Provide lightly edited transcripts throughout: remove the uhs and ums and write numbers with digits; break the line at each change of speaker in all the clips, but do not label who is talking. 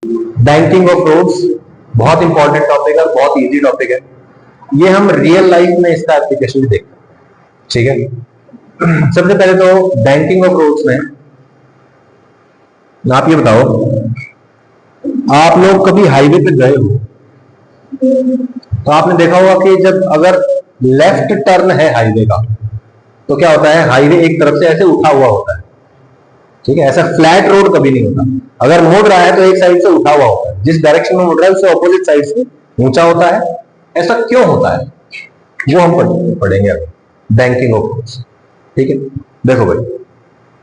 Banking of roads बहुत important topic है, बहुत इजी टॉपिक है। ये हम रियल लाइफ में इसका एप्लीकेशन भी देखते हैं। ठीक है, सबसे पहले तो बैंकिंग ऑफ रोड्स में आप ये बताओ, आप लोग कभी हाईवे पे गए हो तो आपने देखा होगा कि जब अगर लेफ्ट टर्न है हाईवे का तो क्या होता है, हाईवे एक तरफ से ऐसे उठा हुआ होता है। ठीक है, ऐसा फ्लैट रोड कभी नहीं होता। अगर मुड़ रहा है तो एक साइड से उठा हुआ होता है, जिस डायरेक्शन में मुड़ रहा है उससे ऑपोजिट साइड से ऊंचा होता है। ऐसा क्यों होता है वो हम पढ़ेंगे अभी, बैंकिंग ऑफ रोड्स। ठीक है, देखो भाई,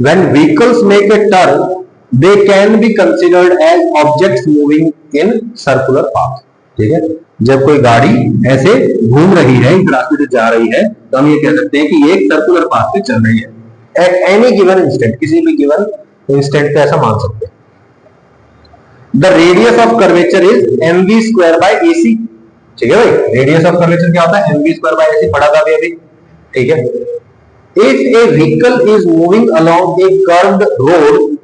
when vehicles make a turn they can be considered as objects moving in circular path. ठीक है, जब कोई गाड़ी ऐसे घूम रही है, इस रास्ते से जा रही है, तो हम ये कह सकते हैं कि ये एक सर्कुलर पाथ पे चल रही है। एट एनी गिवन इंस्टेंट, किसी भी गिवन इंस्टेंट पे ऐसा मान सकते हैं। The radius of curvature is mv square bye ac। ठीक है भाई, रेडियस ऑफ कर्वेचर क्या होता है, mv स्क्वायर बाय ac पढ़ा था अभी। ठीक है, if a vehicle is moving along a curved road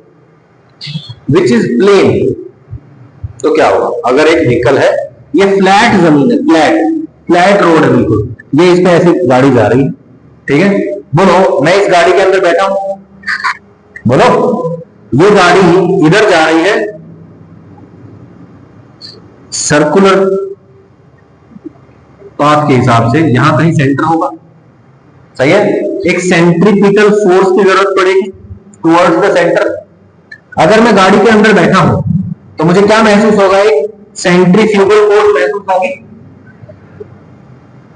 which is plane, तो क्या होगा, अगर एक व्हीकल है, ये फ्लैट जमीन है, फ्लैट रोड है बिल्कुल, ये इस पे ऐसे गाड़ी जा रही है। ठीक है, बोलो मैं इस गाड़ी के अंदर बैठा हूं, बोलो ये गाड़ी इधर जा रही है, सर्कुलर पाथ के हिसाब से, यहां कहीं सेंटर होगा। सही है, एक सेंट्रीपिटल फोर्स की जरूरत पड़ेगी टुवर्ड्स द सेंटर। अगर मैं गाड़ी के अंदर बैठा हूं तो मुझे क्या महसूस होगा, एक सेंट्रीफ्यूगल फोर्स महसूस होगी।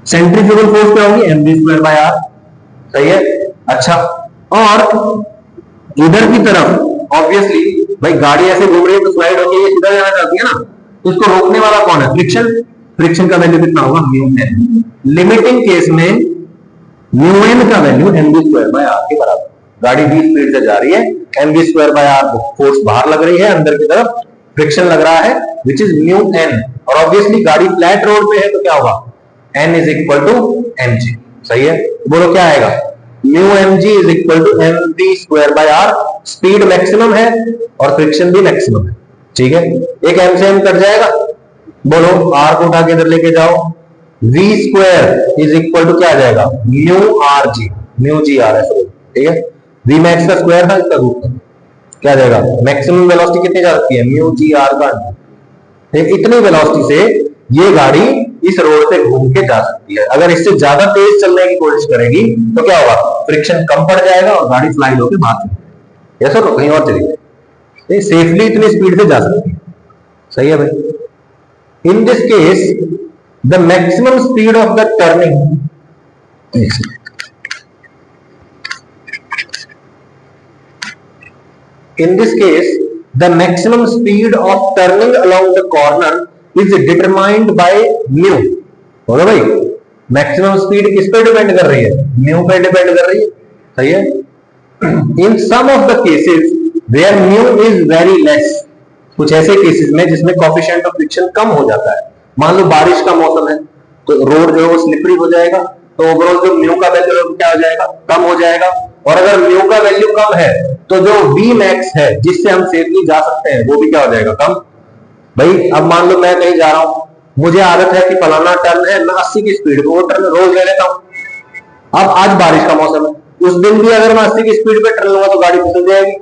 सेंट्रीफ्यूगल फोर्स क्या होगी, mv स्क्वायर बाय r। सही है, अच्छा, और इधर की तरफ ऑब्वियसली भाई गाड़ी ऐसे घूम रही है तो स्लाइड होकर ये सीधा जाना चाहती है ना, तो इसको रोकने वाला कौन है, फ्रिक्शन। फ्रिक्शन का वैल्यू कितना होगा, म्यू एन। लिमिटिंग केस में म्यू एन का value mv square by r के बराबर। गाड़ी 20 स्पीड से जा रही है, mv square by r force बाहर लग रही है, अंदर की तरफ फ्रिक्शन लग रहा है, विच इज म्यू एन। और ऑब्वियसली गाड़ी फ्लैट रोड पे है तो क्या होगा, n is equal to mg। सही है, बोलो क्या आएगा, mu mg is equal to mv square by r। Speed maximum है और फ्रिक्शन भी मैक्सिमम है। ठीक है, एक m से m कट जाएगा, बोलो r को उठा के इधर लेके जाओ, v square is equal to क्या आ जाएगा, mu r g, mu g r ऐसा। ठीक है, v मैक्स का स्क्वायर था, इसका रूट था, क्या आ जाएगा, मैक्सिमम वेलोसिटी कितनी जा सकती है, म्यू जी आर का। इतनी वेलोसिटी से ये गाड़ी इस रोड पे घूम के जा सकती है। अगर इससे ज्यादा तेज चलने की कोशिश करेगी तो क्या होगा, फ्रिक्शन कम पड़ जाएगा और गाड़ी फ्लाइट होकर बाहर चलेगी, ऐसा तो कहीं और चली जाएगी। सेफली इतनी स्पीड से जा सकती है। सही है भाई, in this case the maximum speed of the turning, in this case the maximum speed of turning along the corner is determined by mu। बोलो भाई, मैक्सिमम स्पीड किस पे डिपेंड कर रही है, म्यू पे डिपेंड कर रही है। सही है, in some of the cases where mu is very less, कुछ ऐसे केसेस में जिसमें कोएफिशिएंट ऑफ फ्रिक्शन कम हो जाता है। मान लो बारिश का मौसम है तो रोड जो है वो स्लिपरी हो जाएगा, तो ओवरऑल जो म्यू का वैल्यू क्या हो जाएगा, कम हो जाएगा। और अगर म्यू का वैल्यू कम है तो जो v मैक्स है जिससे हम सेफली जा सकते हैं वो भी क्या हो जाएगा, कम। भाई अब मान लो मैं कहीं जा रहा हूं, मुझे आदत है कि फलाना टर्न है, मैं 80 की स्पीड पे वो टर्न रोज ले लेता हूं। अब आज बारिश का मौसम है, उस दिन भी अगर मैं 80 की स्पीड पे टर्न लूंगा तो गाड़ी फिसल जाएगी,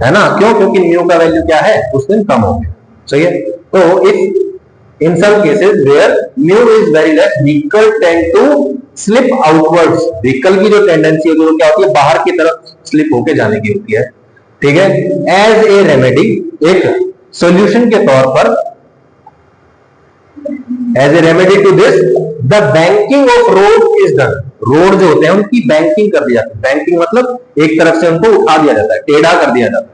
है ना, क्यों, क्योंकि म्यू का वैल्यू क्या है, उस दिन कम हो गया। सही है, तो if in some cases where mu is very less, vehicle tend to slip outwards। Vehicle की जो टेंडेंसी होती है क्या होती है, बाहर की तरफ स्लिप होके जाने की होती है। ठीक है, एज ए रेमेडी, एक सॉल्यूशन के तौर पर, as a remedy to this the banking of road is done. Road जो होते हैं उनकी बैंकिंग कर दी जाती है। बैंकिंग मतलब एक तरफ से उनको उठा दिया जाता है, टेढ़ा कर दिया जाता है।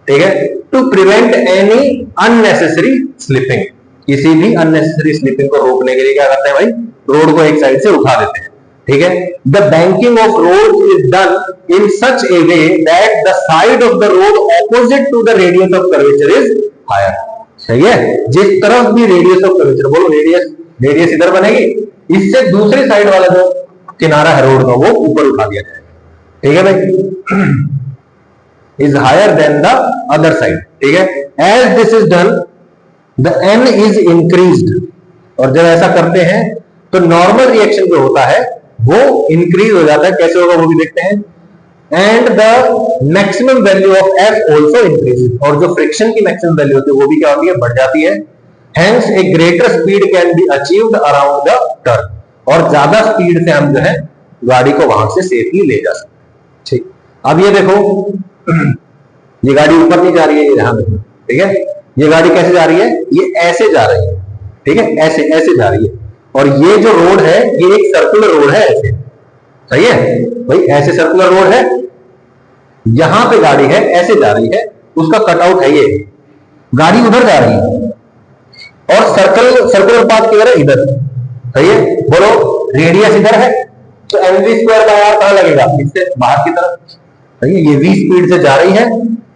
ठीक है, to prevent any unnecessary slipping, किसी भी अननेसेसरी स्लिपिंग को रोकने के लिए क्या करते हैं भाई, रोड को एक साइड से उठा देते हैं। ठीक है, the banking of road is done in such a way that the side of the road opposite to the radius of curvature is higher. सही है, जिस तरफ भी रेडियस ऑफ कर्वेचर, बोलो रेडियस इधर बनेगी, इससे दूसरी साइड वाला जो किनारा है रोड का वो ऊपर उठा दिया जाएगा। ठीक है भाई, is higher than the other side. ठीक है। As this is done the n is increased, और जब ऐसा करते हैं तो नॉर्मल रिएक्शन जो होता है वो इंक्रीज हो जाता है। कैसे होगा वो भी देखते हैं। And the maximum value of f also increase, और जो फ्रिक्शन की मैक्सिमम वैल्यू होती है वो भी क्या होती है, बढ़ जाती है। Hence A greater speed can be achieved around the turn, और ज्यादा स्पीड से हम जो है गाड़ी को वहां से सेफली ले जा सकते हैं। ठीक, अब ये देखो ये गाड़ी ऊपर नहीं जा रही है, ये ध्यान रखना, ठीक है। ये गाड़ी कैसे जा रही है, ये ऐसे जा रही है, ठीक है, ऐसे ऐसे जा रही है। और ये जो रोड है ये एक सर्कुलर रोड है, ऐसे, सही है भाई, ऐसे सर्कुलर रोड है। यहां पे गाड़ी है, ऐसे जा रही है, उसका कटआउट है, ये गाड़ी उधर जा रही है और सर्कुलर पाथ किधर है, इधर, सही है। बोलो रेडियस इधर है तो mv स्क्वायर बाय आर कहां लगेगा, इससे बाहर की तरफ, सही है। ये v स्पीड से जा रही है,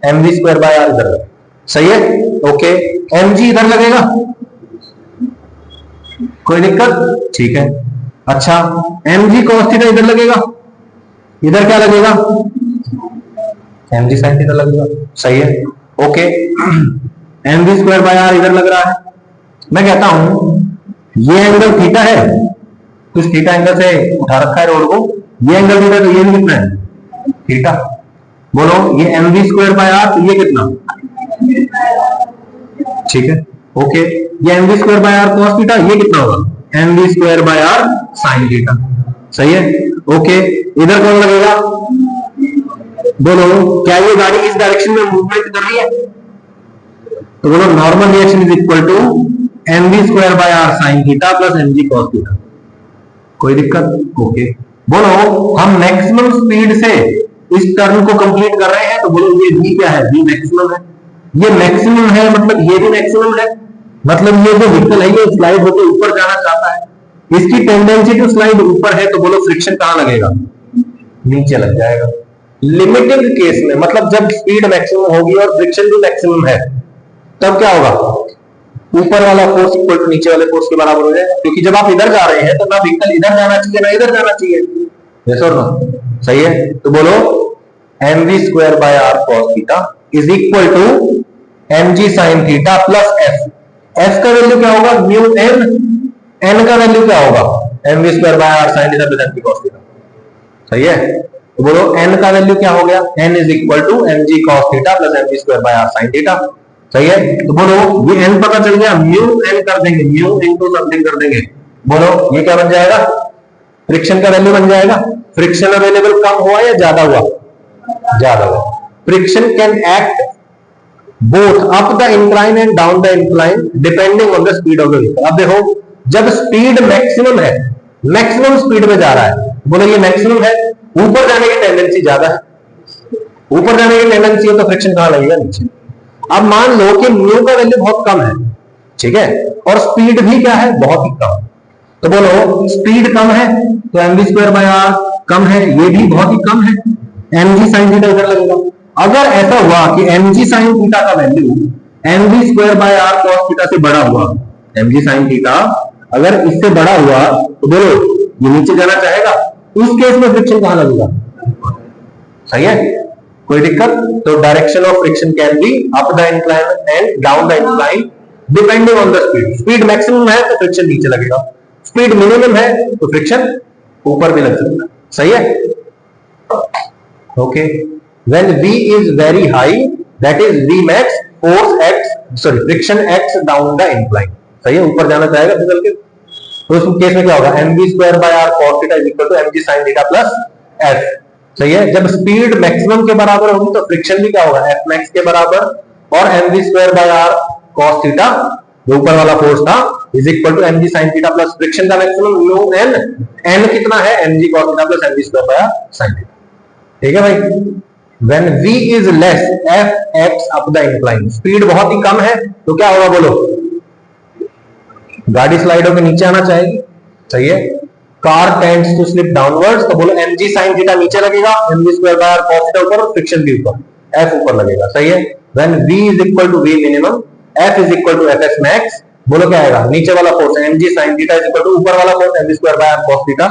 mv स्क्वायर बाय आर इधर लगेगा, सही है। ओके, mg इधर लगेगा, कोई दिक्कत, ठीक है। अच्छा, mg cos थीटा इधर लगेगा, इधर क्या लगेगा, mg sin थीटा लगेगा, सही है। Okay, mv square by r इधर लग रहा है। मैं कहता हूं ये एंगल थीटा है, कुछ थीटा एंगल से उठा रखा है रोड को, ये एंगल थीटा, तो ये भी कितना है, थीटा। बोलो ये mv स्क्वायर बाय आर, तो ये कितना, ठीक है। ओके, ये mv square by are cos theta, ये कितना होगा, mv square by are sin theta, सही है। ओके, इधर कौन लगेगा, बोलो क्या ये गाड़ी इस डायरेक्शन में मूवमेंट कर रही है, तो बोलो normal reaction is equal to mv square by are sin theta plus mg cos theta, कोई दिक्कत। ओके, बोलो हम मैक्सिमम स्पीड से इस टर्न को कंप्लीट कर रहे हैं, तो बोलो ये v क्या है, v मैक्सिमम है। ये मैक्सिमम है मतलब ये भी मैक्सिमम है, मतलब ये जो व्हीकल है ये स्लाइड होकर ऊपर जाना चाहता है, इसकी टेंडेंसी टू स्लाइड ऊपर है, तो बोलो फ्रिक्शन कहां लगेगा, नीचे लग जाएगा। लिमिटिंग केस में, मतलब जब स्पीड मैक्सिमम होगी और फ्रिक्शन भी मैक्सिमम है, तब क्या होगा, ऊपर वाला फोर्स इक्वल टू नीचे वाले फोर्स के बराबर हो जाएगा, क्योंकि जब आप इधर जा रहे हैं तो ना व्हीकल इधर जाना चाहिए ना इधर जाना चाहिए, यस और नो, सही है। तो बोलो mv square by are cos theta is equal to mg sin theta plus f। f का वैल्यू क्या होगा, म्यू n, n का वैल्यू क्या होगा, mv square by are sin theta plus mg cos theta, सही है। तो बोलो n का वैल्यू क्या हो गया, n is equal to mg cos theta plus mg square by are sin theta, सही है। तो बोलो ये n पता चल गया, म्यू n कर देंगे, म्यू इनटू समथिंग कर देंगे, बोलो ये क्या बन जाएगा, फ्रिक्शन का वैल्यू बन जाएगा। फ्रिक्शन अवेलेबल कम हुआ या ज्यादा हुआ, ज्यादा हुआ। Friction can act both up the incline and down the incline depending on the speed of the vehicle. अब देखो जब स्पीड मैक्सिमम है, मैक्सिमम स्पीड में जा रहा है, बोलो ये मैक्सिमम है, ऊपर जाने की टेंडेंसी ज्यादा है, ऊपर जाने की टेंडेंसी है तो फ्रिक्शन कहां लगेगा, नीचे। अब मान लो कि म्यू का वैल्यू बहुत कम है, ठीक है, और स्पीड भी क्या है, बहुत ही कम, तो बोलो स्पीड कम है तो mv स्क्वायर बाय आर कम है, ये भी बहुत ही कम है, mg sin थीटा इधर लगेगा। अगर ऐसा हुआ कि mg sin थीटा का value mv square by are cos theta से बड़ा हुआ, mg sin थीटा अगर इससे बड़ा हुआ तो बोलो ये नीचे जाना चाहेगा, उस केस में फ्रिक्शन कहां लगेगा, सही है, कोई दिक्कत। तो direction of friction can be up the incline and down the incline depending on the speed. Speed maximum है तो फ्रिक्शन नीचे लगेगा, स्पीड मिनिमम है तो फ्रिक्शन ऊपर भी लग सकता है, सही है। Okay, when v is very high that is v max force act sorry friction acts down the incline, सही है, ऊपर जाना चाहेगा फिसल के, तो उस केस में क्या होगा, mv square by are cos theta is equal to mg sin theta plus f, सही है। जब स्पीड मैक्सिमम के बराबर होगी तो फ्रिक्शन भी क्या होगा, f max के बराबर, और mv square by are cos theta जो ऊपर वाला फोर्स था is equal to mg sin theta plus friction का मैक्सिमम म्यू n, n कितना है mg cos theta plus mg square by are sin theta, ठीक है भाई। When v is less f acts up the incline, speed बहुत ही कम है तो क्या होगा, बोलो गाड़ी स्लाइड होकर नीचे आना चाहेगी, सही है। Car tends to slip downwards, तो बोलो mg sin थीटा नीचे लगेगा, mg square by are cos theta ऊपर और फ्रिक्शन भी ऊपर, f ऊपर लगेगा, सही है। When v is equal to v minimum, f is equal to fs max, बोलो क्या आएगा, नीचे वाला फोर्स mg sin थीटा is equal to ऊपर वाला force mg square by are cos theta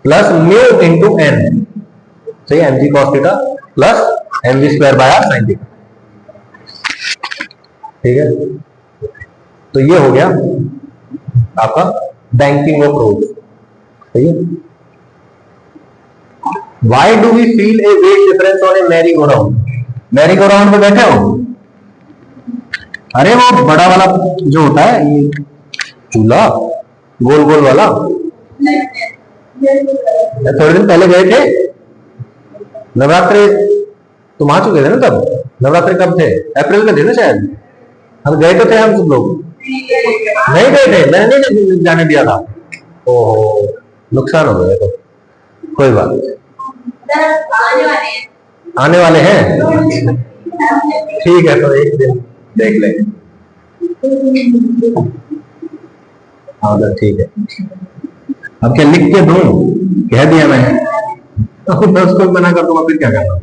plus mu into n, सही है, mg cos theta plus mg square by are sin theta. ठीक है, तो ये हो गया आपका बैंकिंग ऑफ रोड। ठीक है, why do we feel a weight difference on a merry go round? Merry go round पे बैठे हो? अरे वो बड़ा वाला जो होता है ये चूल्हा गोल गोल वाला, थोड़े दिन पहले गए थे नवरात्रि, तुम आ चुके थे ना तब? नवरात्रि कब थे? अप्रैल में थे ना शायद, हम गए तो थे हम सब लोग। नहीं गए थे, मैंने नहीं जाने दिया था। ओहो, नुकसान हो गया। तो कोई बात नहीं, आने वाले हैं। ठीक है, तो एक दिन देख लेंगे। हाँ तो ठीक है, अब क्या लिख के दूं? कह दिया मैंने, मैं उसको मना कर दूंगा फिर क्या करना?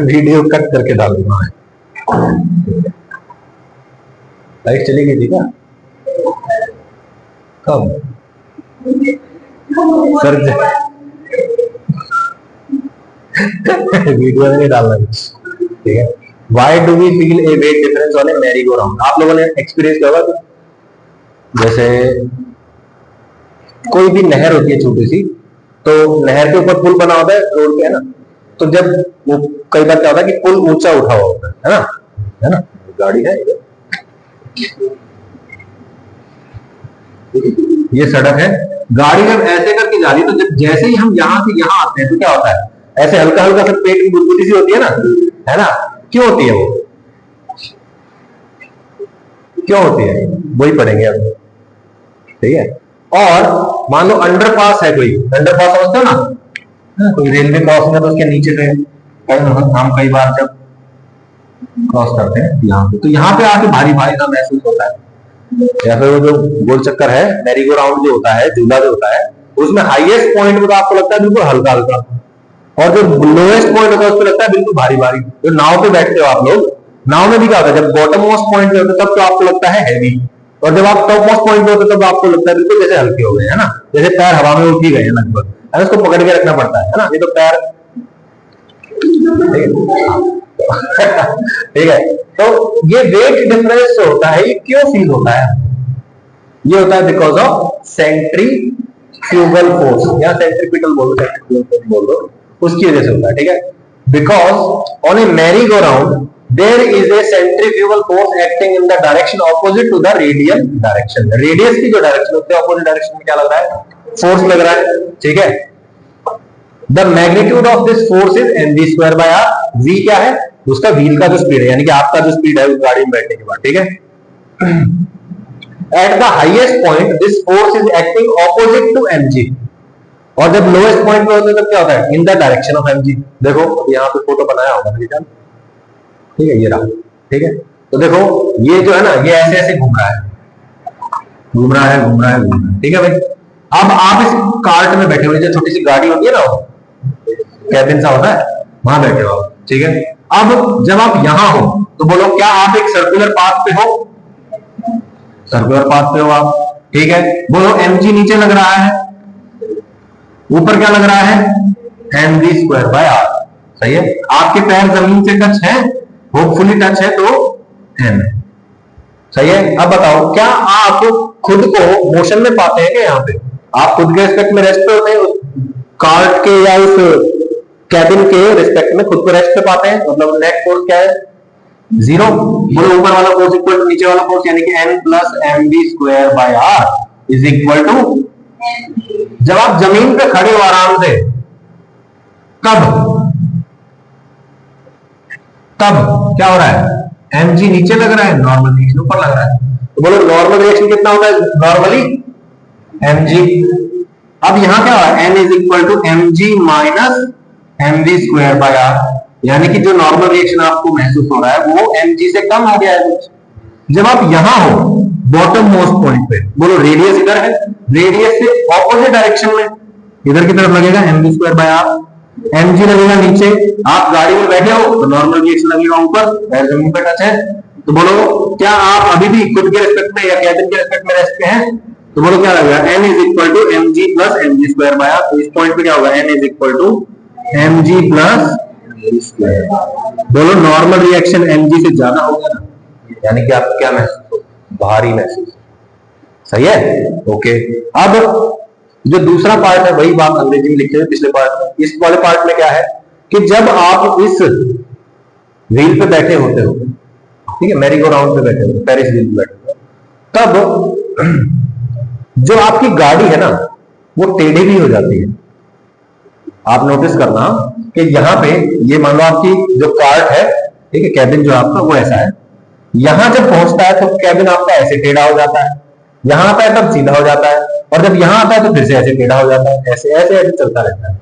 वीडियो कट करके डाल दूंगा। लाइट चली गई थी क्या? कब? सर वीडियो में नहीं डालना। ठीक है, why do we feel a weight difference on a merry go round? आप लोगों ने एक्सपीरियंस किया होगा, जैसे कोई भी नहर होती है छोटी सी, तो नहर के ऊपर पुल बना होता है रोड पे, है ना? तो जब वो कई बार क्या होता है कि पुल ऊंचा उठा हुआ होता है ना? है ना? गाड़ी है ये सड़क है, गाड़ी जब ऐसे करके जा रही है तो जब जैसे ही हम यहाँ से यहाँ आते हैं तो क्या होता है, ऐसे हल्का हल्का सा पेट की बुदबुदी सी होती है ना, है ना? क्यों होती है वो? क्यों होती है वही पढ़ेंगे अब। ठीक है, और मान लो अंडरपास है, कोई अंडरपास समझते हो ना, कोई रेलवे क्रॉसिंग है तो उसके नीचे पे हम कई बार जब क्रॉस करते हैं यहाँ पे, तो यहाँ पे आके भारी भारी सा महसूस होता है। या फिर वो जो गोल चक्कर है, मैरी गो राउंड जो होता है, झूला जो होता है, उसमें हाईएस्ट पॉइंट पे तो आपको लगता है बिल्कुल हल्का हल्का, और जो लोएस्ट पॉइंट होता है उस पर लगता है बिल्कुल भारी भारी। जो नाव पे बैठते हो आप लोग, नाव में भी क्या होता है, जब बॉटम मोस्ट पॉइंट पे होते तब तो आपको लगता है हैवी, और जब आप टॉप मोस्ट पॉइंट पे होते तब आपको लगता है बिल्कुल जैसे हल्के हो गए, है ना? जैसे पैर हवा में उठ ही गए हैं लगभग, है, उसको पकड़ के रखना पड़ता है ना? ये तो पैर ठीक है। तो ये वेट डिफरेंस जो होता है ये क्यों फील होता है? ये होता है बिकॉज ऑफ सेंट्रीफ्यूगल फोर्स, या सेंट्रीपिटल बोल दो, सेंट्रीफ्यूगल फोर्स बोल दो, उसकी वजह से होता है। ठीक है, because on a merry go round there is a centrifugal force acting in the direction opposite to the radial direction. Radius की जो डायरेक्शन होती है, ऑपोजिट डायरेक्शन में क्या लग रहा है? फोर्स लग रहा है। ठीक है, the magnitude of this force is mv square by r। v क्या है? उसका व्हील का जो स्पीड है, यानी कि आपका जो स्पीड है उस गाड़ी में बैठने के बाद। ठीक है, at the highest point this force is acting opposite to mg, और जब लोएस्ट पॉइंट पे होता है तब क्या होता है? इन द डायरेक्शन ऑफ mg। देखो यहाँ पे फोटो बनाया होगा मेरे ख्याल, ठीक है, ये रहा। ठीक है, तो देखो ये जो है ना, ये ऐसे ऐसे घूम रहा है, घूम रहा है, घूम रहा है, घूम रहा है। ठीक है भाई, अब आप इस कार्ट में बैठे हुए, जो छोटी सी गाड़ी होती है ना, कैबिन सा होता है, वहां बैठे हो आप। ठीक है, अब जब आप यहां हो तो बोलो, क्या आप एक सर्कुलर पाथ पे हो? सर्कुलर पाथ पे हो आप। ठीक है, बोलो mg नीचे लग रहा है, ऊपर क्या लग रहा है? mv square by r। सही है, आपके पैर जमीन से टच है, होपफुली टच है तो m। सही है, अब बताओ, क्या आप खुद को मोशन में पाते हैं क्या? यहाँ पे आप खुद के रिस्पेक्ट में रेस्ट पे होते हैं, कार्ट के या उस कैबिन के रिस्पेक्ट में खुद को रेस्ट पे पाते हैं? मतलब नेट फोर्स क्या है? जीरो। बोलो ऊपर वाला फोर्स इक्वल टू नीचे वाला फोर्स, यानी कि n plus mv square by r is equal to, जब आप जमीन पे खड़े हो आराम से, तब क्या हो रहा है? mg नीचे लग रहा है, नॉर्मल रिएक्शन ऊपर लग रहा है। तो बोलो नॉर्मल रिएक्शन कितना होता है नॉर्मली? mg। अब यहां क्या हो रहा है? n is equal to mg minus mv square by r, यानी कि जो नॉर्मल रिएक्शन आपको महसूस हो रहा है वो mg से कम हो गया है कुछ। जब आप यहां हो बॉटम मोस्ट पॉइंट पे, बोलो रेडियस इधर है, रेडियस से ऑपोजिट डायरेक्शन में इधर की तरफ लगेगा mv square by r, mg लगेगा नीचे। आप गाड़ी में बैठे हो तो नॉर्मल रिएक्शन लगेगा ऊपर, पैर जमीन पे टच है। तो बोलो, क्या आप अभी भी खुद के रिस्पेक्ट में या कैबिन के रिस्पेक्ट में रेस्ट पे हैं? तो बोलो क्या लगेगा? n is equal to mg plus mg square by r। तो इस पॉइंट पे क्या होगा? n is equal to mg plus बोलो नॉर्मल रिएक्शन mg से ज्यादा होगा ना, यानी कि आपको क्या महसूस हो, भारी महसूस। सही है, ओके। अब जो दूसरा पार्ट है वही बात अंग्रेजी में लिखे हुए पिछले पार्ट में। इस वाले पार्ट में क्या है कि जब आप इस व्हील पे बैठे होते हो, ठीक है, मैरी गो राउंड पे बैठे हो, पेरिस व्हील पे बैठे हो, तब जो आपकी गाड़ी है ना वो टेढ़ी भी हो जाती है। आप नोटिस करना कि यहाँ पे ये मान लो आपकी जो कार्ट है, ठीक है, कैबिन जो आपका वो ऐसा है, यहां जब पहुंचता है तो कैबिन आपका ऐसे टेढ़ा हो जाता है, यहां आता है तब सीधा हो जाता है, और जब यहां आता है तो फिर से ऐसे टेढ़ा हो जाता है, ऐसे ऐसे ऐसे चलता रहता है।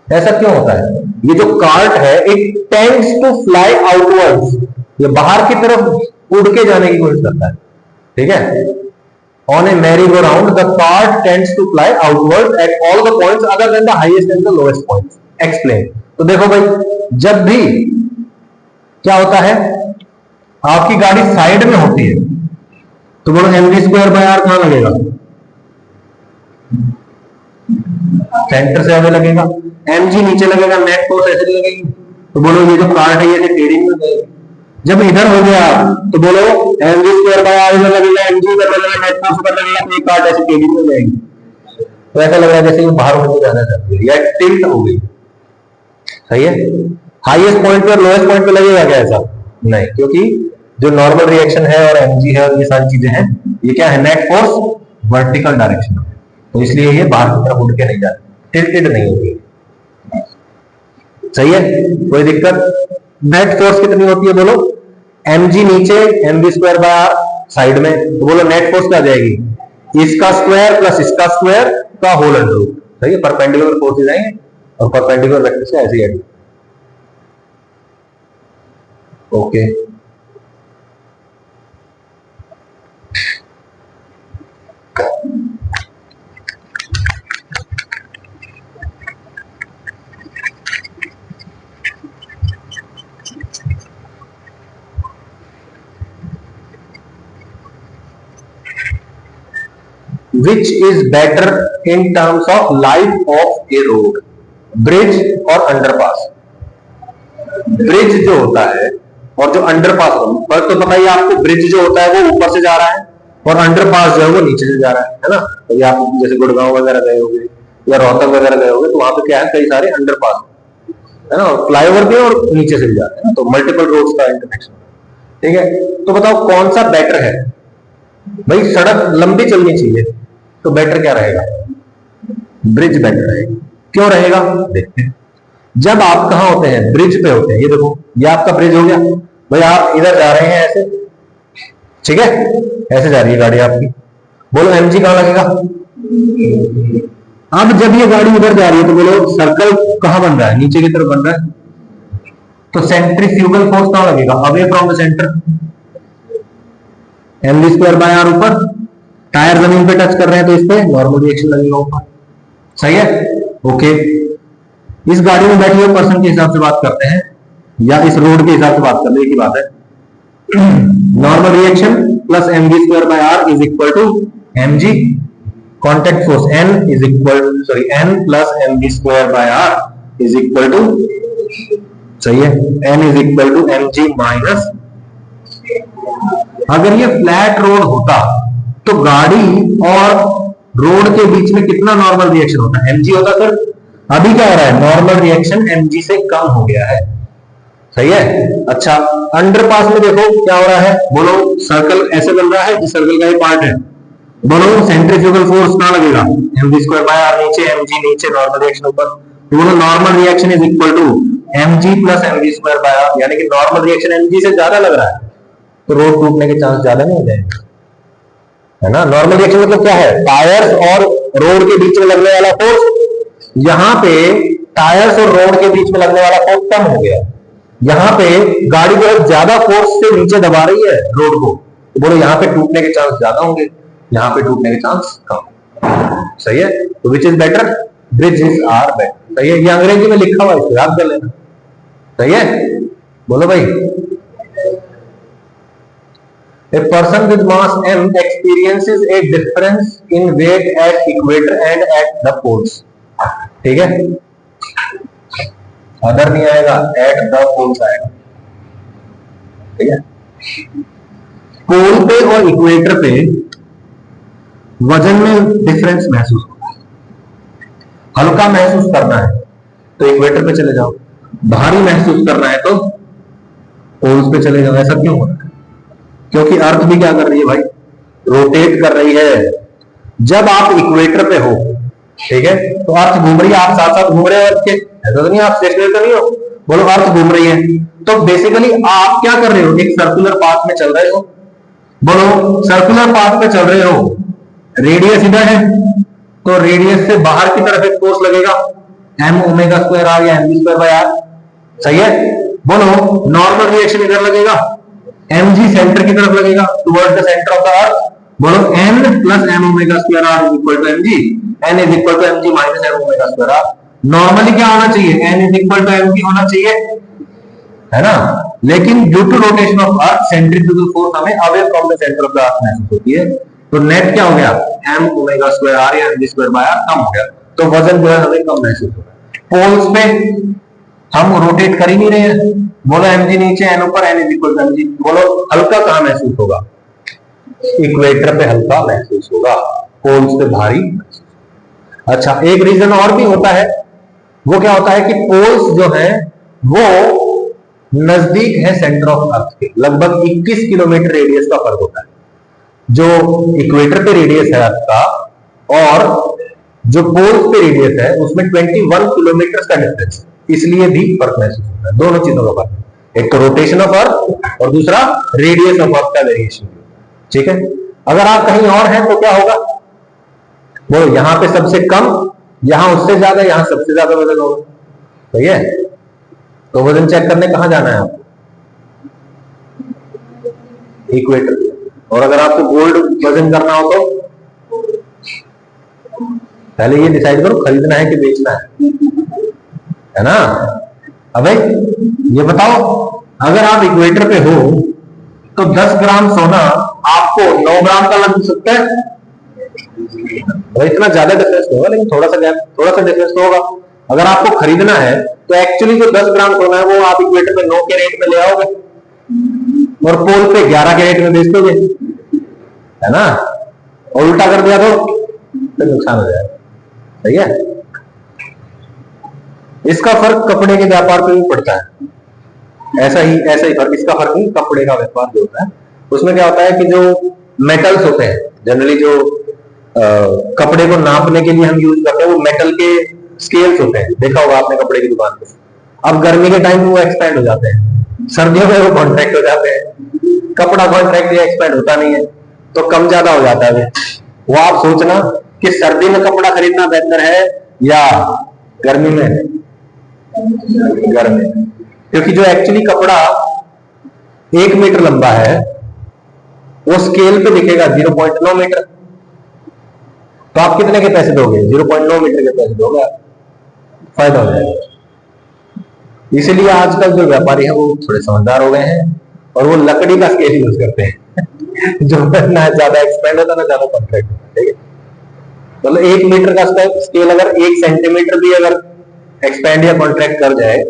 ऐसा क्यों होता है? ये जो कार्ट है it tends to fly outwards, ये बाहर की तरफ उड़ के जाने की कोशिश करता है, ठीक है। On a merry go round the cart tends to fly outward at all the points other than the highest and the lowest points. Explain. तो देखो भाई, जब भी क्या होता है आपकी गाड़ी साइड में होती है तो बोलो mv स्क्वायर बाय आर कहां लगेगा? सेंटर से आगे लगेगा। mg नीचे लगेगा, नेट फोर्स ऐसे लगेगी, तो बोलो ये जो कार्ट है ये टेढ़ी में जाएगी। जब इधर हो गया तो बोलो mv स्क्वायर बाय आर इधर लगेगा, mg इधर लगेगा, नेट फोर्स इधर लगेगा, तो ये कार्ट ऐसे टेढ़ी में जाएगी। तो ऐसा लग रहा है जैसे ये बाहर होकर जाना चाहती है या टिल्ट हो गई। सही है। हाईएस्ट पॉइंट पे और लोएस्ट पॉइंट पे लगेगा क्या? ऐसा नहीं, क्योंकि जो नॉर्मल रिएक्शन है और mg है और ये सारी चीजें हैं, ये क्या है? नेट फोर्स वर्टिकल डायरेक्शन में, तो इसलिए ये बाहर की तरफ उड़ के नहीं जाती, टिल्टेड नहीं होगी। सही है, कोई दिक्कत? नेट फोर्स कितनी होती है बोलो? mg नीचे, mv square by r side में, तो बोलो नेट फोर्स क्या जाएगी? इसका स्क्वायर प्लस इसका स्क्वायर का होल अंडर रूट। सही है, परपेंडिकुलर फोर्सेज आएंगे और परपेंडिकुलर वेक्टर से ऐसे add. Okay, which is better in terms of life of a road, bridge और अंडरपास? ब्रिज जो होता है और जो अंडरपास, फर्क तो बताइए आपको। ब्रिज जो होता है वो ऊपर से जा रहा है और अंडरपास जो है वो नीचे से जा रहा है ना। तो आप जैसे गुड़गांव वगैरह गए होंगे या रोहतक वगैरह गए होंगे तो वहां पे क्या है, कई सारे अंडरपास है ना, फ्लाईओवर भी और नीचे से भी जाते हैं ना, तो मल्टीपल रोड्स का इंटरसेक्शन। ठीक है, तो बताओ कौन सा बेटर है? भाई सड़क लंबी चलनी चाहिए, तो बेटर क्या रहेगा? ब्रिज बेटर रहेगा। क्यों रहेगा? देखते हैं। जब आप कहां होते हैं? ब्रिज पे होते हैं। ये देखो, ये आपका ब्रिज हो गया। भाई आप इधर जा रहे हैं ऐसे, ठीक है, ऐसे जा रही है गाड़ी आपकी, बोलो mg कहां लगेगा? अब जब ये गाड़ी उधर जा रही है तो बोलो सर्कल कहां बन रहा है? नीचे की तरफ बन रहा है, तो सेंट्रीफ्यूगल फोर्स कहां लगेगा? Away from the centre, mv square by r ऊपर, टायर जमीन पे टच कर रहे हैं तो इस पे नॉर्मल रिएक्शन लगेगा ऊपर। सही है, ओके। इस गाड़ी में बैठे हुए पर्सन के हिसाब से बात करते हैं या इस रोड के हिसाब से बात करते हैं, एक ही बात है। Normal reaction plus mv square by are is equal to mg, contact force n is equal, sorry, n plus mv square by are is equal to, सही है, n is equal to mg minus. अगर ये flat road होता तो गाड़ी और road के बीच में कितना नॉर्मल रिएक्शन होता है? mg होता सर। अभी क्या हो रहा है? नॉर्मल रिएक्शन mg से कम हो गया है। सही है, अच्छा। अंडरपास में देखो क्या हो रहा है, बोलो सर्कल ऐसे बन रहा है, जिस सर्कल का ये पार्ट है, बोलो सेंट्रीफ्यूगल फोर्स कहां लगेगा? mv स्क्वायर बाय आर नीचे, mg नीचे, नॉर्मल रिएक्शन ऊपर, तो बोलो normal reaction is equal to mg plus mv square by r, यानी कि नॉर्मल रिएक्शन mg से ज्यादा लग रहा है, तो रोड टूटने के चांस ज्यादा नहीं हो जाएंगे, है ना। नॉर्मल रिएक्शन मतलब क्या है? टायर्स और रोड के बीच में लगने वाला फोर्स, यहां पे टायर्स और रोड के बीच में लगने वाला फोर्स कम हो गया, यहां पे गाड़ी बहुत ज्यादा फोर्स से नीचे दबा रही है रोड को, तो बोलो यहां पे टूटने के चांस ज्यादा होंगे, यहां पे टूटने के चांस कम। सही है, तो which is better? Bridges are better. सही है, ये अंग्रेजी में लिखा हुआ है, इसको याद कर लेना। सही है, बोलो भाई। A person with mass m experiences a difference in weight at equator and at the poles. ठीक है, अदर नहीं आएगा, एट द पोल्स आएगा। ठीक है, पोल पे और इक्वेटर पे वजन में डिफरेंस महसूस होता है। हल्का महसूस करना है तो इक्वेटर पे चले जाओ, भारी महसूस करना है तो पोल्स पे चले जाओ। ऐसा क्यों होता है? क्योंकि अर्थ भी क्या कर रही है भाई, रोटेट कर रही है। जब आप इक्वेटर पे हो, ठीक है, तो अर्थ घूम रही है, आप साथ साथ घूम रहे हो अर्थ के, ऐसा तो नहीं आप स्टेशनरी तो नहीं हो, बोलो अर्थ घूम रही है। तो बेसिकली आप क्या कर रहे हो, एक सर्कुलर पाथ में चल रहे हो। बोलो सर्कुलर पाथ पे चल रहे हो, रेडियस इधर है, तो रेडियस से बाहर की तरफ एक फोर्स लगेगा, एम ओमेगा स्क्वायर आर या m v square by r. सही है? बोलो नॉर्मल रिएक्शन इधर लगेगा, एम जी सेंटर की तरफ लगेगा, towards the centre of the earth. बोलो N plus M omega square R is equal to M G, N is equal to M G minus M omega square R. Normally क्या होना चाहिए, N is equal to M G होना चाहिए, है ना। लेकिन due to rotation of earth centrifugal force हमें away from the centre of the earth महसूस होती है। तो नेट क्या हो गया, एम ओमेगा स्क्वायर आर या M G square by R कम हो गया, तो वजन जो है हमें कम महसूस हो रहा है। पोल्स पे हम रोटेट कर ही नहीं रहे हैं। बोलो एम जी नीचे एन ऊपर, n is equal to M g. बोलो हल्का कहां महसूस होगा, इक्वेटर पे हल्का महसूस होगा, पोल्स पे भारी। अच्छा, एक रीजन और भी होता है, वो क्या होता है कि पोल्स जो है वो नजदीक है सेंटर ऑफ अर्थ के, लगभग 21 किलोमीटर रेडियस का फर्क होता है। जो इक्वेटर पे रेडियस है अर्थ का और जो पोल्स पे रेडियस है उसमें 21 किलोमीटर का डिफरेंस, इसलिए भी फर्क महसूस होता है। दोनों चीजों का फर्क, एक तो रोटेशन ऑफ अर्थ और दूसरा रेडियस ऑफ अर्थ का वेरिएशन। ठीक है, अगर आप कहीं और हैं तो क्या होगा, वो यहां पे सबसे कम, यहां उससे ज्यादा, यहां सबसे ज्यादा वजन होगा। सही है, तो वजन चेक करने कहां जाना है आपको, इक्वेटर। और अगर आपको गोल्ड वजन करना हो तो पहले ये डिसाइड करो खरीदना है कि बेचना है ना। अब ये बताओ, अगर आप इक्वेटर पे हो तो 10 ग्राम सोना आपको 9 ग्राम का लग सकता है। भाई इतना ज्यादा डिफरेंस नहीं होगा, लेकिन थोड़ा सा डिफरेंस तो होगा। अगर आपको खरीदना है तो एक्चुअली जो 10 ग्राम सोना है वो आप इक्वेटर पे 9 के रेट में ले आओगे और पोल पे 11 के रेट में बेच दोगे, है ना। और उल्टा कर दिया तो नुकसान हो जाएगा। सही है, इसका फर्क कपड़े के व्यापार पे भी पड़ता है। ऐसा ही फर्क, इसका फर्क नहीं, कपड़े का व्यापार जो होता है उसमें क्या होता है कि जो मेटल्स होते हैं, जनरली जो कपड़े को नापने के लिए हम यूज करते हैं, वो मेटल के स्केल्स होते हैं, देखा होगा आपने कपड़े की दुकान पे। अब गर्मी के टाइम वो एक्सपेंड हो जाते हैं, सर्दियों में वो कॉन्ट्रैक्ट हो जाते हैं। कपड़ा कॉन्ट्रैक्ट या एक्सपेंड होता नहीं है तो कम ज्यादा हो जाता है। वो आप सोचना कि सर्दी में कपड़ा खरीदना बेहतर है या गर्मी में, गर्मी, क्योंकि जो एक्चुअली कपड़ा 1 मीटर लंबा है वो स्केल पे दिखेगा 0.9 मीटर, तो आप कितने के पैसे दोगे, 0.9 मीटर के पैसे दोगे, फायदा हो जाएगा। इसीलिए आजकल जो व्यापारी है वो थोड़े समझदार हो गए हैं और वो लकड़ी का स्केल यूज करते हैं जो ना ज्यादा एक्सपेंड होता ना ज्यादा कॉन्ट्रैक्ट होता। ठीक है, मतलब 1 मीटर का स्केल अगर 1 सेंटीमीटर भी अगर एक्सपेंड या कॉन्ट्रैक्ट कर जाए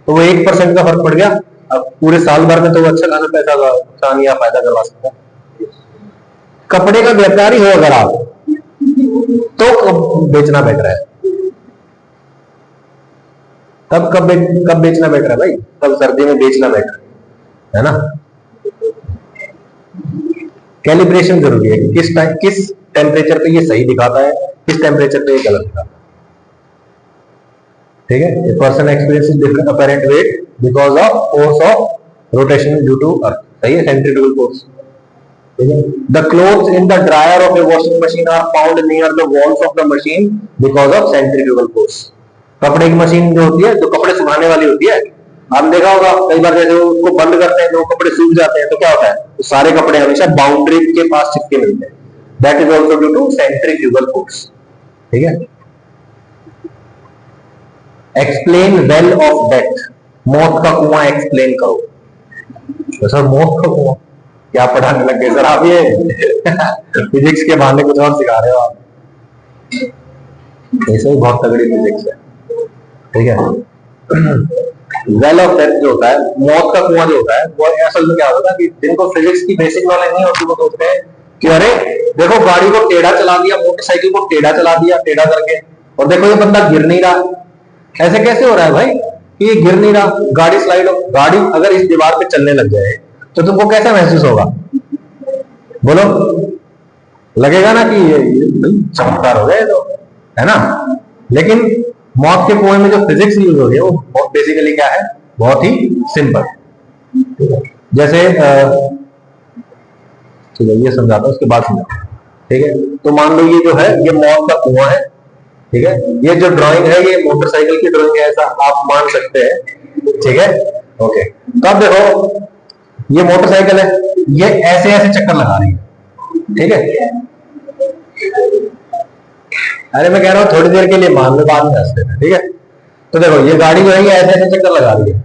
तो वो 1% का फर्क पड़ गया। अब पूरे साल भर में तो वो अच्छा खासा पैसा नुकसान या फायदा करवा सकता है। कपड़े का व्यापारी हो अगर आप तो बेचना बेटर है। तब कब बेचना बेटर है भाई, तब सर्दी में बेचना बेटर है ना। कैलिब्रेशन जरूरी है कि किस टेम्परेचर पे ये सही दिखाता है, किस टेम्परेचर पे ये गलत दिखाता है। ठीक है, person experiences different apparent weight because of force of rotation due to earth. सही है, सेंट्रीफ्यूगल फोर्स। ठीक है, the clothes in the dryer of a washing machine are found near the walls of the machine because of centrifugal force. कपड़े की machine जो होती है, जो कपड़े सुखाने वाली होती है, आपने देखा होगा कई बार जैसे उसको बंद करते हैं, जो कपड़े सूख जाते हैं तो क्या होता है, तो सारे कपड़े हमेशा बाउंड्री के पास चिपके मिलते हैं। That is also due to centrifugal force. ठीक है, एक्सप्लेन वेल ऑफ डेथ, मौत का कुआं एक्सप्लेन करो। तो सर मौत का कुआं क्या पढ़ाने लग गए सर आप, ये फिजिक्स के बहाने कुछ और सिखा रहे हो आप। ऐसे ही बहुत तगड़ी फिजिक्स है। ठीक है, वेल ऑफ डेथ जो होता है, मौत का कुआं जो होता है, वो असल में क्या होता है कि जिनको फिजिक्स की बेसिक नॉलेज नहीं होती वो सोचते हैं कि अरे देखो गाड़ी को टेढ़ा चला दिया, मोटरसाइकिल को टेढ़ा चला दिया, टेढ़ा करके, और देखो ये बंदा गिर नहीं रहा। ऐसे कैसे हो रहा है भाई कि ये गिर नहीं रहा, गाड़ी स्लाइड हो, गाड़ी अगर इस दीवार पे चलने लग जाए तो तुमको कैसा महसूस होगा? बोलो, लगेगा ना कि ये चमत्कार हो गए तो, है ना? लेकिन मौत के कुएं में जो फिजिक्स यूज हो रही है वो बेसिकली क्या है? बहुत ही सिंपल। जैसे ठीक है, ये समझाता हूं, उसके बाद समझाता। ठीक है, तो मान लो ये जो है ये मौत का कुआं है। ठीक है, ये जो ड्राइंग है ये मोटरसाइकिल की ड्राइंग है, ऐसा आप मान सकते हैं। ठीक है, ओके। तो अब देखो ये मोटरसाइकिल है, ये ऐसे ऐसे चक्कर लगा रही है। ठीक है, अरे मैं कह रहा हूं थोड़ी देर के लिए मान लो, बाद में हंसते हैं। ठीक है, तो देखो ये गाड़ी जो है ये ऐसे ऐसे चक्कर लगा रही है।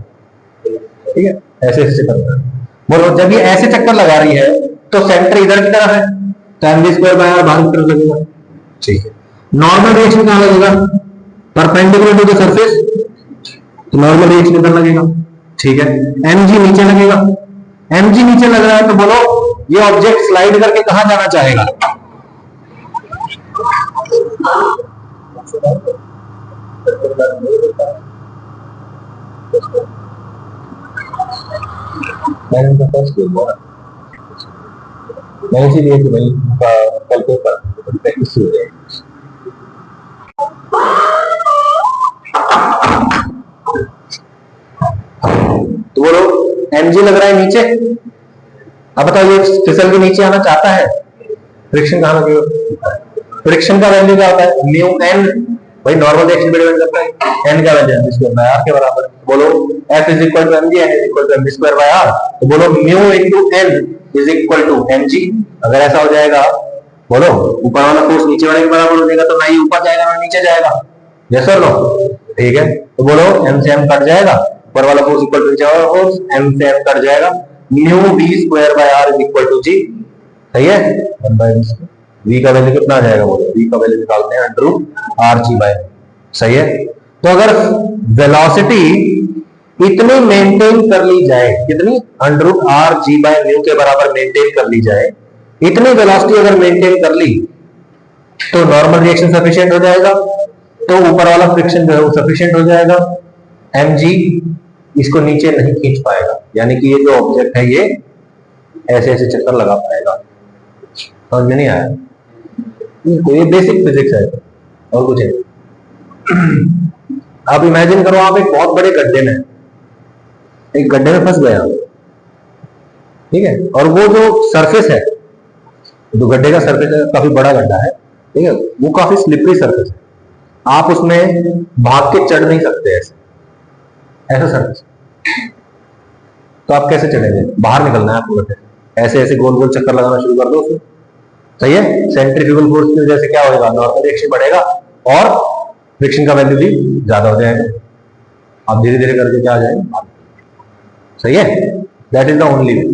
ठीक है, ऐसे ऐसे चक्कर लगा रही है। बोलो जब ये ऐसे चक्कर लगा रही है तो सेंटर इधर की तरफ है, तो M V square by R बाहर की तरफ लगेगा। ठीक है, नॉर्मल रिएक्शन कहां लगेगा? परपेंडिकुलर टू द सरफेस, तो नॉर्मल रिएक्शन इधर लगेगा। ठीक है, एम जी नीचे लगेगा। एम जी नीचे लग रहा है तो बोलो ये ऑब्जेक्ट स्लाइड करके कहां जाना चाहेगा? मैंने उनका फर्स्ट बोला, मैं इसीलिए कि भाई उनका कल पेपर प्रैक्टिस हो जाएगी। तो बोलो एमजी लग रहा है नीचे। अब बताओ ये फिसल के नीचे आना चाहता है, फ्रिक्शन कहां लगेगा? फ्रिक्शन का वैल्यू क्या होता है? म्यू एन, भाई नॉर्मल रिएक्शन पे डिपेंड करता है, एन का value M square by R के बराबर। बोलो F is equal to MG, N is equal to M square by R. तो बोलो mu into N is equal to MG. अगर ऐसा हो जाएगा, बोलो ऊपर वाला फोर्स नीचे वाले के बराबर हो जाएगा, तो ना ही ऊपर जाएगा ना नीचे जाएगा। यस और नो? ठीक है, तो बोलो एम से एम कट जाएगा, ऊपर वाला फोर्स इक्वल टू नीचे वाला फोर्स, एम से एम कट जाएगा, mu V square by are is equal to G. सही है, 1 बाय वी का वैल्यू कितना आ जाएगा? बोलो वी का वैल्यू निकालते हैं √RG/। सही है, तो अगर वेलोसिटी इतनी मेंटेन कर ली जाए, कितनी? √RG/μ के बराबर मेंटेन कर ली जाए, इतनी वेलोसिटी अगर मेंटेन कर ली तो नॉर्मल रिएक्शन सफिशिएंट हो जाएगा, तो ऊपर वाला फ्रिक्शन जो है वो सफिशिएंट हो जाएगा। mg इसको नीचे नहीं खींच पाएगा, यानी कि ये जो ऑब्जेक्ट है ये ऐसे ऐसे चक्कर लगा पाएगा। समझ में नहीं आया? ये बेसिक फिजिक्स है और कुछ है। आप इमेजिन करो आप एक बहुत बड़े गड्ढे में, एक गड्ढे में फंस गए आप। ठीक है, और वो जो सरफेस है, जो गड्ढे का सरफेस है, काफी बड़ा गड्ढा है। ठीक है, वो काफी स्लिपरी सरफेस है, आप उसमें भाग के चढ़ नहीं सकते, ऐसा सरफेस। तो आप कैसे चढ़ेंगे? बाहर निकलना है आपको गड्ढे से, ऐसे ऐसे गोल गोल चक्कर लगाना शुरू कर दो उसमें। सही है, सेंट्रीफ्यूगल फोर्स की वजह से क्या होगा? नॉर्मल रिएक्शन बढ़ेगा और फ्रिक्शन का वैल्यू भी ज्यादा हो जाएगा। आप धीरे धीरे करके क्या आ जाएगा? सही है, that is the only way.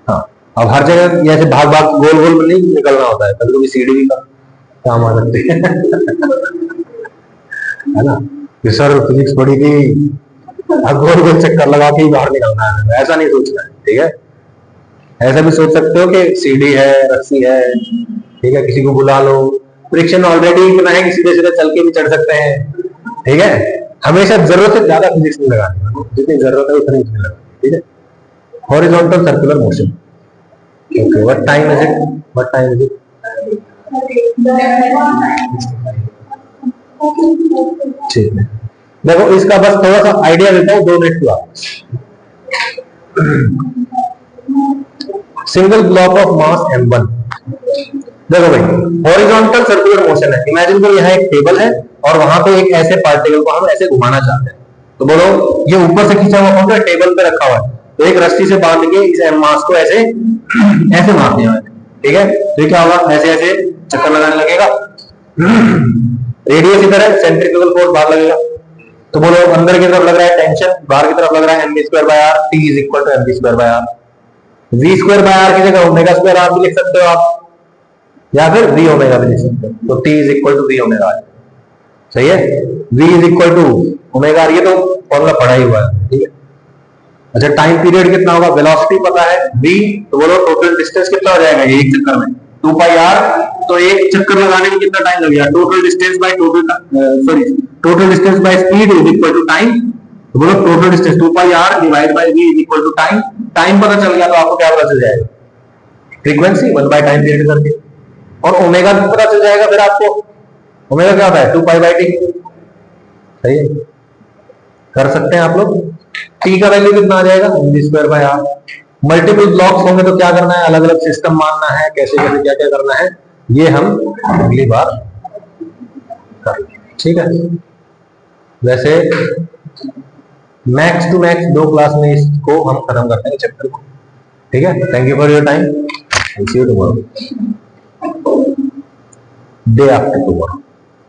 हाँ, अब हर जगह ऐसे भाग भाग गोल गोल में नहीं निकलना होता है, कभी कभी सीढ़ी का काम आ सकती है। है ना, कि सर फिजिक्स पढ़ी थी, अब गोल गोल चक्कर लगा के ही बाहर निकलना है, ऐसा नहीं सोचना है। ठीक है, ऐसा भी सोच सकते हो कि सीढ़ी है, रस्सी है, ठीक है, किसी को बुला लो, फ्रिक्शन ऑलरेडी इतना है कि सीधे सीधे चल के भी चढ़ सकते हैं। ठीक है, हमेशा जरूरत से ज्यादा फिजिक्स नहीं लगानी, जितनी जरूरत है उतनी इसमें लगानी। ठीक है, horizontal circular motion. Okay, what time is it? What time is it? ठीक है, देखो इसका बस थोड़ा सा आइडिया देता हूँ 2 मिनट का। Single block of mass m1। देखो भाई, हॉरिजॉन्टल सर्कुलर मोशन है। इमेजिन करो यहाँ एक टेबल है और वहां पे एक ऐसे पार्टिकल को हम ऐसे घुमाना चाहते हैं। तो बोलो ये ऊपर से खींचा हुआ होगा, टेबल पे रखा हुआ है, तो एक रस्सी से बांध के इस मास को ऐसे ऐसे मार दिया। ठीक है, तो क्या होगा? ऐसे ऐसे चक्कर लगाने लगेगा, रेडियस इधर है, सेंट्रीफ्यूगल फोर्स बाहर लगेगा। तो बोलो अंदर की तरफ लग रहा है टेंशन, बाहर की तरफ लग रहा है mv square by R, t is equal to mv square by R. v square by R की जगह ओमेगा स्क्वायर आर भी लिख सकते हो आप, या फिर v ओमेगा भी लिख सकते हो। तो t is equal to v omega. सही है, v is equal to omega R, ये तो फॉर्मूला पढ़ा ही हुआ है, ठीक है। अच्छा, टाइम पीरियड कितना होगा, वेलोसिटी पता है v, तो बोलो टोटल डिस्टेंस कितना हो जाएगा ये एक चक्कर में, 2 पाई r, तो एक चक्कर लगाने में कितना टाइम लगेगा, total distance by total distance by speed is equal to time, तो बोलो total distance 2 pi r divide by v is equal to time. Time पता चल गया तो आपको क्या पता चल जाएगा, फ्रीक्वेंसी 1 बाय टाइम पीरियड करके, और ओमेगा भी पता चल जाएगा फिर आपको, ओमेगा क्या होता है 2 पाई बाय t, सही है, कर सकते हैं आप लोग। टी का वैल्यू कितना आ जाएगा, v square by r। Multiple blocks होंगे तो क्या करना है, अलग अलग सिस्टम मानना है, कैसे कैसे क्या क्या करना है, ये हम अगली बार कर, ठीक है। वैसे मैक्स टू मैक्स 2 क्लास में इसको हम खत्म करते हैं चैप्टर को, ठीक है। Thank you for your time, see you tomorrow, day after tomorrow.